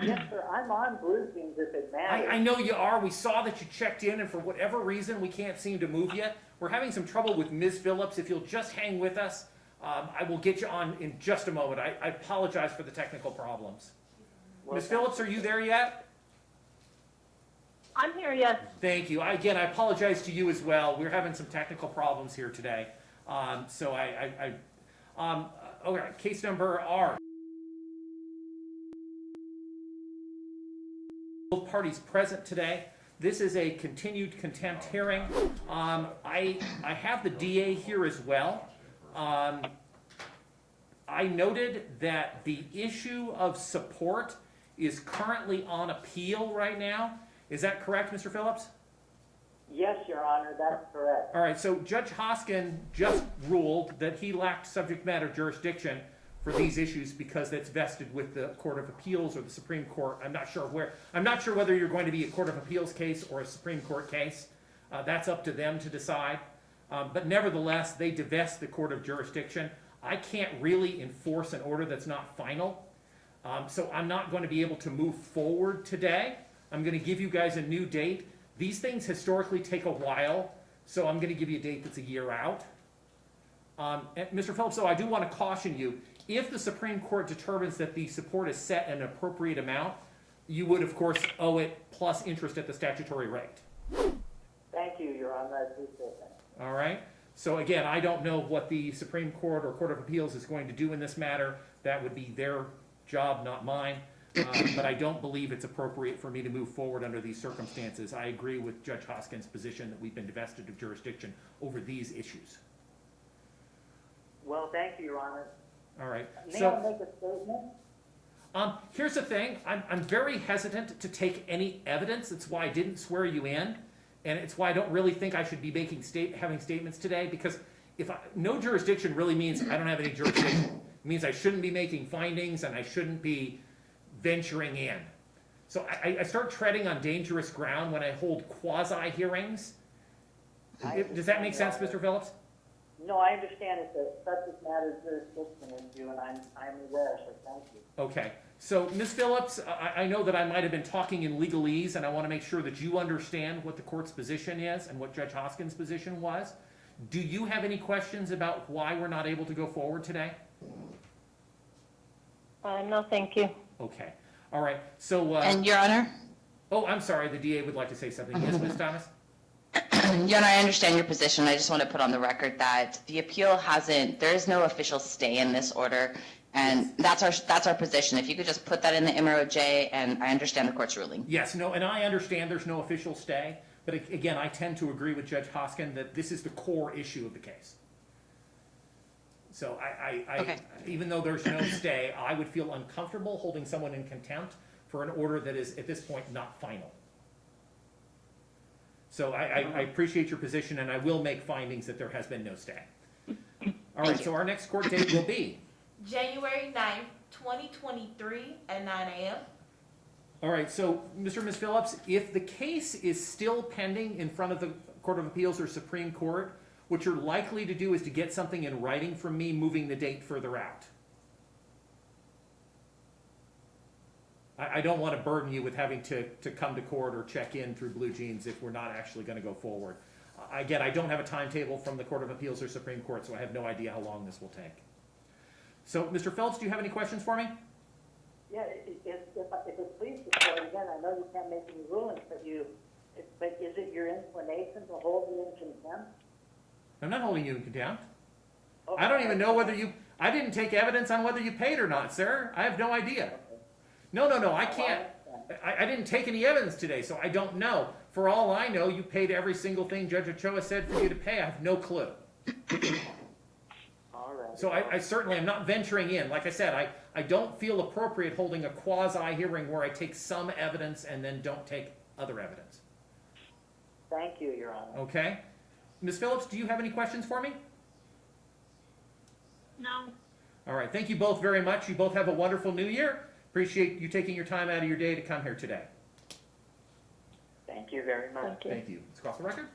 Yes, sir. I'm on Blue Jeans if it matters. I know you are. We saw that you checked in, and for whatever reason, we can't seem to move yet. We're having some trouble with Ms. Phillips. If you'll just hang with us, I will get you on in just a moment. I apologize for the technical problems. Well, Ms. Phillips, are you there yet? I'm here, yes. Thank you. Again, I apologize to you as well. We're having some technical problems here today. Okay, case number R. Both parties present today. This is a continued contempt hearing. I have the DA here as well. I noted that the issue of support is currently on appeal right now. Is that correct, Mr. Phillips? yes, Your Honor, that's correct. All right, so Judge Hoskin just ruled that he lacked subject matter jurisdiction for these issues because that's vested with the Court of Appeals or the Supreme Court. I'm not sure whether you're going to be a Court of Appeals case or a Supreme Court case. That's up to them to decide. But nevertheless, they divest the court of jurisdiction. I can't really enforce an order that's not final. So I'm not going to be able to move forward today. I'm going to give you guys a new date. These things historically take a while, so I'm going to give you a date that's a year out. And Mr. Phillips, though, I do want to caution you, if the Supreme Court determines that the support is set at an appropriate amount, you would, of course, owe it plus interest at the statutory rate. Thank you, Your Honor, I appreciate that. All right? So again, I don't know what the Supreme Court or Court of Appeals is going to do in this matter. That would be their job, not mine. But I don't believe it's appropriate for me to move forward under these circumstances. I agree with Judge Hoskin's position that we've been divested of jurisdiction over these issues. Well, thank you, Your Honor. All right. May I make a statement? Here's the thing. I'm very hesitant to take any evidence. That's why I didn't swear you in. And it's why I don't really think I should be having statements today, because no jurisdiction really means I don't have any jurisdiction. It means I shouldn't be making findings and I shouldn't be venturing in. So I start treading on dangerous ground when I hold quasi-hearings. Does that make sense, Mr. Phillips? No, I understand it's a subject matter jurisdiction issue, and I'm aware, so thank you. Okay. So, Ms. Phillips, I know that I might have been talking in legalese, and I want to make sure that you understand what the court's position is and what Judge Hoskin's position was. Do you have any questions about why we're not able to go forward today? No, thank you. Okay. All right. So. And Your Honor? Oh, I'm sorry. The DA would like to say something. Yes, Ms. Thomas? Your Honor, I understand your position. I just want to put on the record that the appeal there is no official stay in this order, and that's our position. If you could just put that in the MROJ, and I understand the court's ruling. Yes, no, and I understand there's no official stay, but again, I tend to agree with Judge Hoskin that this is the core issue of the case. So Okay. even though there's no stay, I would feel uncomfortable holding someone in contempt for an order that is, at this point, not final. So I appreciate your position, and I will make findings that there has been no stay. All right, so our next court date will be? January 9th, 2023 at 9 a.m. All right, so Mr. and Ms. Phillips, if the case is still pending in front of the Court of Appeals or Supreme Court, what you're likely to do is to get something in writing from me moving the date further out. I don't want to burden you with having to come to court or check in through Blue Jeans if we're not actually going to go forward. Again, I don't have a timetable from the Court of Appeals or Supreme Court, so I have no idea how long this will take. So, Mr. Phillips, do you have any questions for me? Yeah, if it pleases the court, again, I know you can't make any rulings, but is it your inclination to hold me in contempt? I'm not holding you in contempt. Okay. I don't even know whether I didn't take evidence on whether you paid or not, sir. I have no idea. No, I can't. I didn't take any evidence today, so I don't know. For all I know, you paid every single thing Judge Ochoa said for you to pay. I have no clue. All right. So I certainly am not venturing in. Like I said, I don't feel appropriate holding a quasi-hearing where I take some evidence and then don't take other evidence. Thank you, Your Honor. Okay? Ms. Phillips, do you have any questions for me? No. All right. Thank you both very much. You both have a wonderful new year. Appreciate you taking your time out of your day to come here today. Thank you very much. Thank you. Thank you. Let's cross the record.